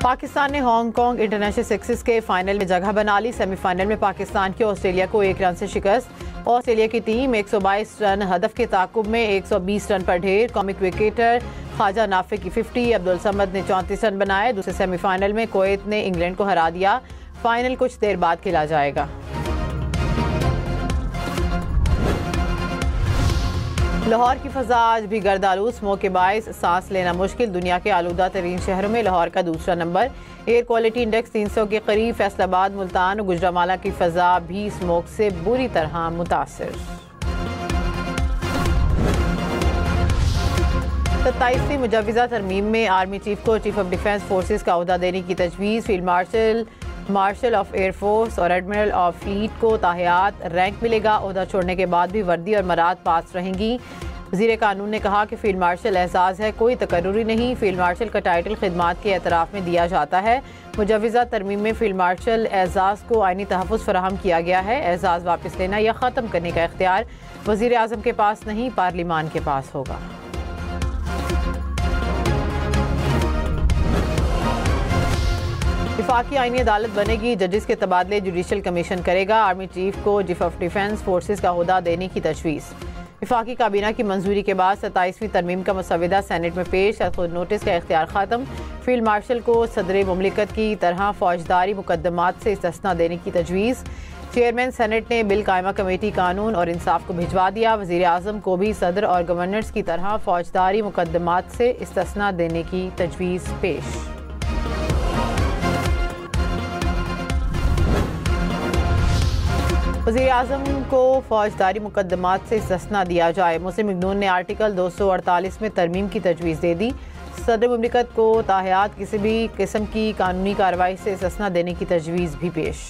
पाकिस्तान ने Hong Kong international sixes के final में जगह बना ली। सेमीफाइनल में पाकिस्तान की ऑस्ट्रेलिया को 1 रन से शिकस्त। ऑस्ट्रेलिया की टीम 122 रन हदफ के ताकुब में 120 रन पर ढेर। कॉमिक विकेटर ख्वाजा नाफे की 50, अब्दुल समद ने 34 रन बनाए। दूसरे सेमीफाइनल में कुवैत ने इंग्लैंड को हरा दिया। फाइनल कुछ देर बाद खेला जाएगा। लाहौर की फ़ज़ा आज भी गर्दालू, स्मोक के बायस सांस लेना मुश्किल। दुनिया के आलूदा तरीन शहरों में लाहौर का दूसरा नंबर। एयर क्वालिटी इंडेक्स 300 के करीब। फैसलाबाद, मुल्तान और गुजरांवाला की फ़ज़ा भी स्मोक से बुरी तरह मुतासिर। 27वीं मुजव्वज़ा तरमीम में आर्मी चीफ को चीफ ऑफ डिफेंस फोर्सेस का ओहदा देने की तजवीज़। फील्ड मार्शल ऑफ एयरफोर्स और एडमिरल ऑफ फ्लीट को ताहयात रैंक मिलेगा। ओहदा छोड़ने के बाद भी वर्दी और मराद पास रहेंगी। वज़ीर कानून ने कहा कि फील्ड मार्शल एहसास है, कोई तकर्रुरी नहीं। फील्ड मार्शल का टाइटल खिदमात के एतराफ़ में दिया जाता है। मुजव्वज़ा तरमीम में फील्ड मार्शल एजाज़ को आईनी तहफ़्फ़ुज़ फराहम किया गया है। एजाज़ वापस लेना या ख़त्म करने का इख्तियार वज़ीर आज़म के पास नहीं, पार्लिमान के पास होगा। वफाकी आईनी अदालत बनेगी, जजेस के तबादले जुडिशल कमीशन करेगा। आर्मी चीफ को चीफ ऑफ डिफेंस फोर्सेस का ओहदा देने की तजवीज़। वफाकी काबीना की मंजूरी के बाद 27वीं तरमीम का मसवदा सेनेट में पेश। खुद नोटिस का इख्तियार ख़त्म। फील्ड मार्शल को सदर मुमलिकत की तरह फौजदारी मुकदमात से इस्तिस्ना देने की तजवीज़। चेयरमैन सेनेट ने बिल कायमा कमेटी कानून और इंसाफ को भिजवा दिया। वज़ीर आज़म को भी सदर और गवर्नर्स की तरह फौजदारी मुकदमात से इस्तिस्ना देने की तजवीज़ पेश। वज़ीर आज़म को फौजदारी मुकदमात से इस्तिस्ना दिया जाए। मुस्लिम लीग नून ने आर्टिकल 248 में तरमीम की तजवीज़ दे दी। सदर मुमलिकत को ताहयात किसी भी किस्म की कानूनी कार्रवाई से इस्तिस्ना देने की तजवीज़ भी पेश।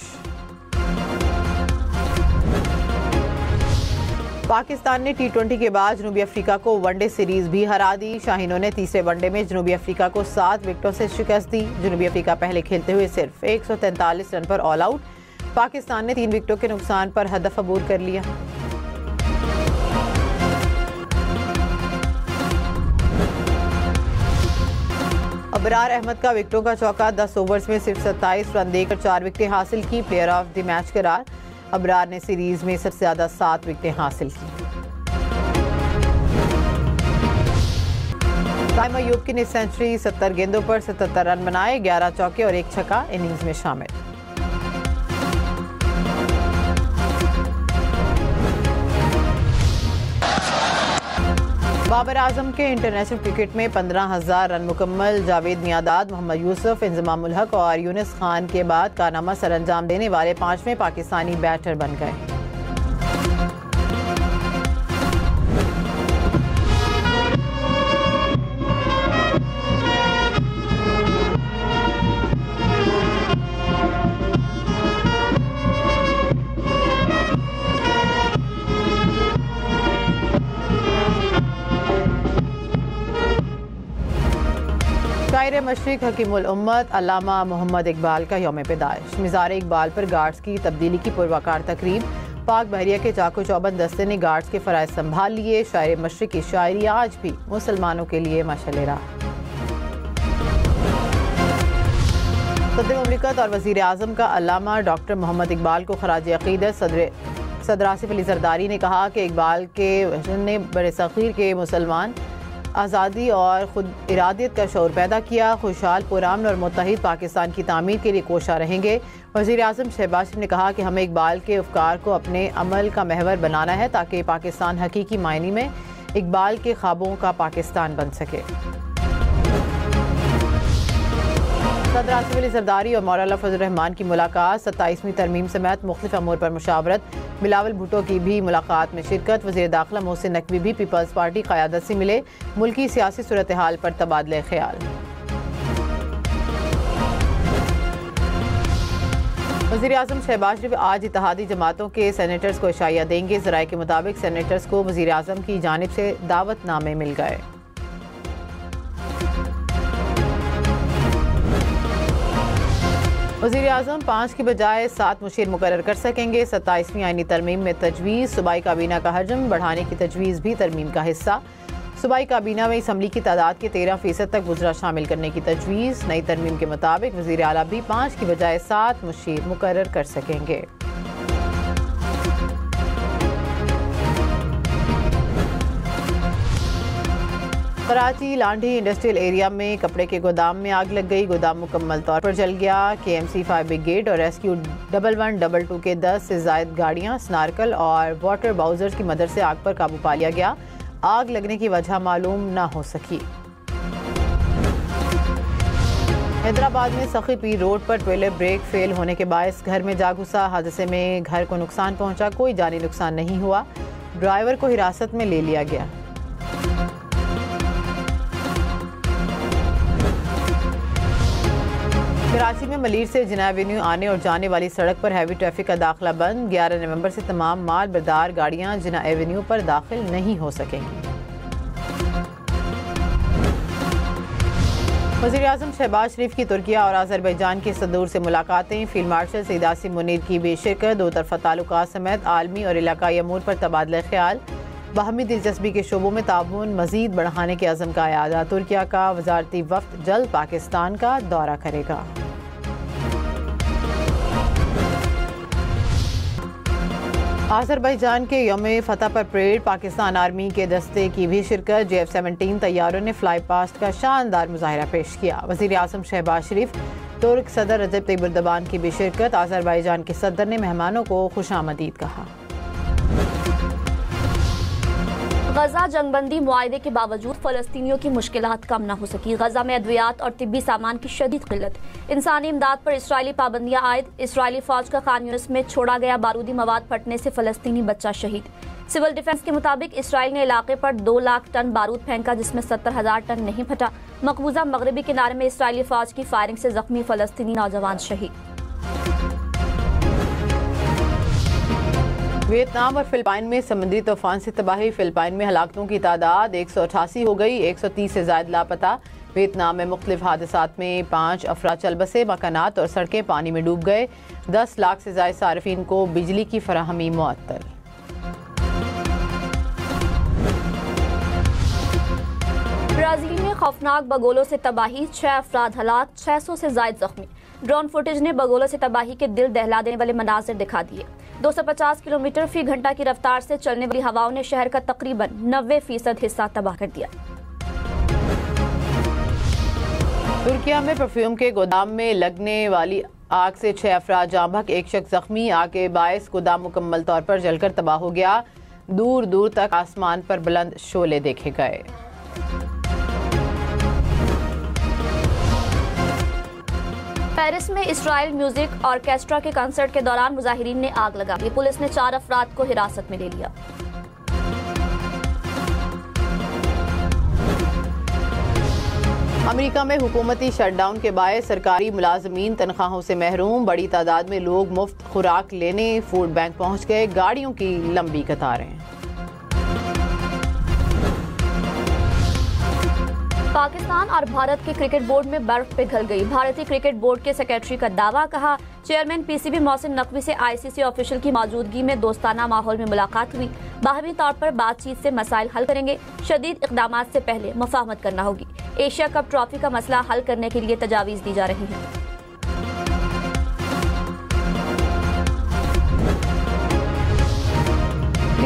पाकिस्तान ने T20 के बाद जनूबी अफ्रीका को वनडे सीरीज़ भी हरा दी। शाहीनों ने तीसरे वनडे में जनूबी अफ्रीका को 7 विकेटों से शिकस्त दी। जनूबी अफ्रीका पहले खेलते हुए सिर्फ 143 रन पर ऑल आउट। पाकिस्तान ने 3 विकेटों के नुकसान पर हदफ अबूर कर लिया। अबरार अहमद का विकेटों का चौका, 10 ओवर्स में सिर्फ 27 रन देकर 4 विकेटें हासिल की। प्लेयर ऑफ द मैच करार। अबरार ने सीरीज में सबसे ज्यादा 7 विकेटें हासिल की। कायम अयूब की सेंचुरी, 70 गेंदों पर 77 रन बनाए। 11 चौके और 1 छक्का इनिंग्स में शामिल। बाबर आजम के इंटरनेशनल क्रिकेट में 15,000 रन मुकम्मल। जावेद मियादाद, मोहम्मद यूसुफ, इंजमाम उल हक और यूनिस खान के बाद कारनामा सरअंजाम देने वाले 5वें पाकिस्तानी बैटर बन गए। शायर मशरिक हकीमुल उम्मत अल्लामा मोहम्मद इकबाल का यौम पैदाइश। मिज़ार इकबाल पर गार्ड्स की तब्दीली की पुरवकार तकरीब। पाक बहरिया के चाको चौबंद दस्ते ने गार्ड्स के फ़राइज़ संभाल लिए। शायर मशरिक की शायरी आज भी मुसलमानों के लिए मशाल राह। सदर मुमलिकत और वज़ीर आज़म का अल्लामा डॉक्टर मोहम्मद इकबाल को खराज अक़ीदत। सदर आसिफ अली ज़रदारी ने कहा कि इकबाल के वज़न ने बड़े सग़ीर के मुसलमान आज़ादी और खुद इरादियत का शऊर पैदा किया। खुशहाल, पुरअमन और मुत्तहिद पाकिस्तान की तामीर के लिए कोशा रहेंगे। वज़ीर आज़म शहबाज शरीफ ने कहा कि हमें इकबाल के अफ़कार को अपने अमल का महवर बनाना है ताकि पाकिस्तान हकीकी मायने में इकबाल के ख्वाबों का पाकिस्तान बन सके। सदर आसिफ अली ज़रदारी और मौलाना फजल रहमान की मुलाकात। 27वीं तरमीम समेत मुख्तलिफ अमूर पर मुशावरत। बिलावल भुट्टो की भी मुलाकात में शिरकत। वज़ीर दाखिला मोहसिन नकवी भी पीपल्स पार्टी क़यादत से मिले। मुल्की सियासी सूरत हाल पर तबादले ख्याल। वज़ीर आज़म शहबाज शरीफ आज इत्तेहादी जमातों के सेनेटर्स को इशाया देंगे। ज़राए के मुताबिक सेनेटर्स को वज़ीर आज़म की जानिब से दावतनामे मिल गए। वज़ीर आज़म 5 की बजाय 7 मुशीर मुकर्रर कर सकेंगे। 27वीं आईनी तरमीम में तजवीज़। सूबाई काबीना का हजम बढ़ाने की तजवीज़ भी तरमीम का हिस्सा। सूबाई काबीना में असम्बली की तादाद के 13% तक वज़रा शामिल करने की तजवीज़। नई तरमीम के मुताबिक वज़ीर आला भी 5 की बजाय 7 मुशीर मुकर्रर कर सकेंगे। कराची लांडी इंडस्ट्रियल एरिया में कपड़े के गोदाम में आग लग गई। गोदाम मुकम्मल तौर पर जल गया। KMC फायर ब्रिगेड और रेस्क्यू 1122 के 10 से ज़ायद गाड़ियां, स्नार्कल और वाटर बाउजर्स की मदद से आग पर काबू पा लिया गया। आग लगने की वजह मालूम न हो सकी। हैदराबाद में सखी पीर रोड पर ट्रेलर ब्रेक फेल होने के बायस घर में जा घुसा। हादसे में घर को नुकसान पहुंचा, कोई जानी नुकसान नहीं हुआ। ड्राइवर को हिरासत में ले लिया गया। कराची में मलीर से जिना एवेन्यू आने और जाने वाली सड़क पर हैवी ट्रैफिक का दाखिला बंद। 11 नवंबर से तमाम माल बरदार गाड़ियां जिना एवेन्यू पर दाखिल नहीं हो सकेंगी। वज़ीर आज़म शहबाज शरीफ की तुर्किया और अज़रबैजान के सदूर से मुलाकातें। फील्ड मार्शल सईद आसिम मुनीर की बेशिरकत। दो तरफ़ा ताल्लुकात समेत आलमी और इलाकाई अमूर पर तबादला ख्याल। बाहमी दिलचस्पी के शोबों में ताउन मज़ीद बढ़ाने के अज़म का यादा। तुर्किया का वज़ारती वफ़द जल्द पाकिस्तान का दौरा करेगा। अज़रबैजान के यौम फतह पर परेड। पाकिस्तान आर्मी के दस्ते की भी शिरकत। JF-17 तैयारों ने फ्लाई पास्ट का शानदार मुजाहिरा पेश किया। वज़ीर आज़म शहबाज शरीफ, तुर्क सदर रजब तैयब एर्दोगान की भी शिरकत। अज़रबैजान के सदर ने मेहमानों को खुशामदीद कहा। गजा जंगबंदी मुआहदे के बावजूद फ़लस्तीनियों की मुश्किलात कम न हो सकी। गजा में अद्वियात और तिब्बी सामान की शदीद किल्लत। इंसानी इमदाद पर इसराइली पाबंदियां आयद। इसराइली फौज का खान यूनिस में छोड़ा गया बारूदी मवाद फटने से फ़लस्तीनी बच्चा शहीद। सिविल डिफेंस के मुताबिक इसराइल ने इलाके पर 2 लाख टन बारूद फेंका, जिसमें 70,000 टन नहीं फटा। मकबूजा मगरबी किनारे में इसराइली फौज की फायरिंग से जख्मी फ़लस्तीनी नौजवान शहीद। वियतनाम और फिलिपाइन में समुद्री तूफान से तबाही। फिलिपाइन में हलाकतों की तादाद 188 हो गई। 130 से ज्यादा लापता। वियतनाम में मुख्तलिफ हादसात में 5 अफराद चल बसे। मकानात और सड़कें पानी में डूब गए। 10 लाख से ज्यादा सार्फिन को बिजली की फराहमी मुअत्तल। ब्राजील में खौफनाक बगोलों से तबाही। 6 अफराद हलाक, 600 से ज्यादा जख्मी। ड्रोन फुटेज ने बगोलों से तबाही के दिल दहला देने वाले मनाजिर दिखा दिए। 250 किलोमीटर फी घंटा की रफ्तार से चलने वाली हवाओं ने शहर का तकरीबन 90% हिस्सा तबाह कर दिया। तुर्किया में परफ्यूम के गोदाम में लगने वाली आग से 6 अफराद जाँ बहक, 1 शख्स जख्मी। आग के बायस गोदाम मुकम्मल तौर पर जलकर तबाह हो गया। दूर दूर तक आसमान पर बुलंद शोले देखे गए। पेरिस में इसराइल म्यूजिक ऑर्केस्ट्रा के कंसर्ट के दौरान मुजाहिरीन ने आग लगा दी। पुलिस ने 4 अफराद को हिरासत में ले लिया। अमेरिका में हुकूमती शटडाउन के बायस सरकारी मुलाजमीन तनख्वाहों से महरूम। बड़ी तादाद में लोग मुफ्त खुराक लेने फूड बैंक पहुंच गए। गाड़ियों की लंबी कतारें। पाकिस्तान और भारत के क्रिकेट बोर्ड में बर्फ पिघल गई। भारतीय क्रिकेट बोर्ड के सेक्रेटरी का दावा। कहा, चेयरमैन PCB मोहसिन नकवी से ICC ऑफिशियल की मौजूदगी में दोस्ताना माहौल में मुलाकात हुई। बाहमी तौर पर बातचीत से मसाइल हल करेंगे। शदीद इक़दामात से पहले मुफाहमत करना होगी। एशिया कप ट्रॉफी का मसला हल करने के लिए तजावीज़ दी जा रही है।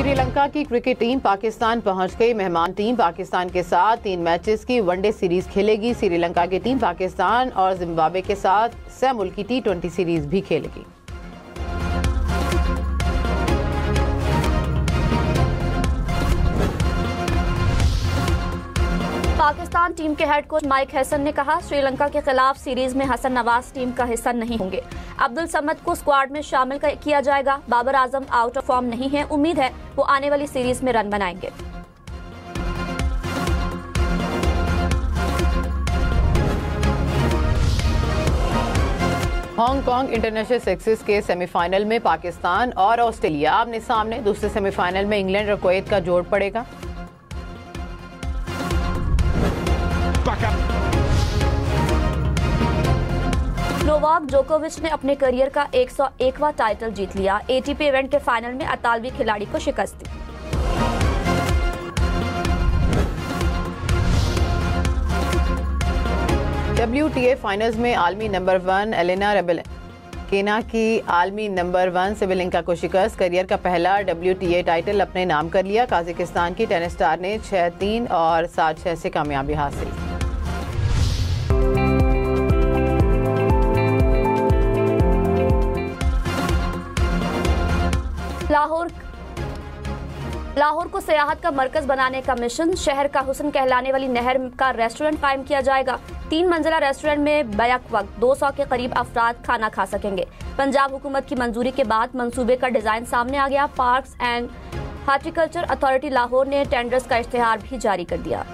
श्रीलंका की क्रिकेट टीम पाकिस्तान पहुंच गई। मेहमान टीम पाकिस्तान के साथ 3 मैचेस की वनडे सीरीज खेलेगी। श्रीलंका की टीम पाकिस्तान और जिम्बाब्वे के साथ सह मुल्की T20 सीरीज भी खेलेगी। पाकिस्तान टीम के हेड कोच माइक हैसन ने कहा, श्रीलंका के खिलाफ सीरीज में हसन नवाज टीम का हिस्सा नहीं होंगे। अब्दुल समद को स्क्वाड में शामिल किया जाएगा। Babar Azam out of form नहीं है। उम्मीद है वो आने वाली सीरीज में रन बनाएंगे। हांगकांग इंटरनेशनल सिक्सेस के सेमीफाइनल में पाकिस्तान और ऑस्ट्रेलिया आमने सामने। दूसरे सेमीफाइनल में इंग्लैंड और कुवैत का जोड़ पड़ेगा। नोवाक जोकोविच ने अपने करियर का 101वां टाइटल जीत लिया। ATP इवेंट के फाइनल में अतालवी खिलाड़ी को शिकस्त दी। WTA फाइनल्स में आलमी नंबर 1 एलेना रबैलेंका की आलमी नंबर 1 सेबेलेंका को शिकस्त। करियर का पहला WTA टाइटल अपने नाम कर लिया। काजाकिस्तान की टेनिस स्टार ने 6-3 और 7-6 से कामयाबी हासिल। लाहौर को सियाहत का मरकज बनाने का मिशन। शहर का हुस्न कहलाने वाली नहर का रेस्टोरेंट कायम किया जाएगा। 3 मंजिला रेस्टोरेंट में बैक वक्त 200 के करीब अफराद खाना खा सकेंगे। पंजाब हुकूमत की मंजूरी के बाद मंसूबे का डिजाइन सामने आ गया। Parks and horticulture authority Lahore ने टेंडर्स का इश्तिहार भी जारी कर दिया।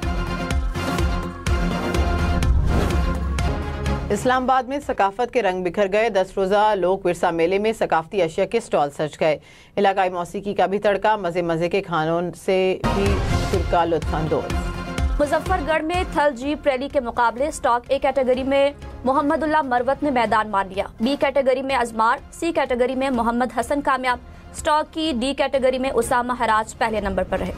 इस्लामाबाद में सकाफत के रंग बिखर गए। 10 रोजा लोक विरसा मेले में सकाफती अशिया के स्टॉल सज गए। इलाकाई मौसीकी का भी तड़का। मजे मजे के खानों से भी फिरका लुत्फानंदोज। मुजफ्फरगढ़ में थल जीप रैली के मुकाबले स्टॉक A कैटेगरी में मोहम्मदुल्लाह मरवत ने मैदान मार लिया। B कैटेगरी में अजमार, C कैटेगरी में मोहम्मद हसन कामयाब। स्टॉक की D कैटेगरी में उसामा हराज पहले नंबर पर रहे।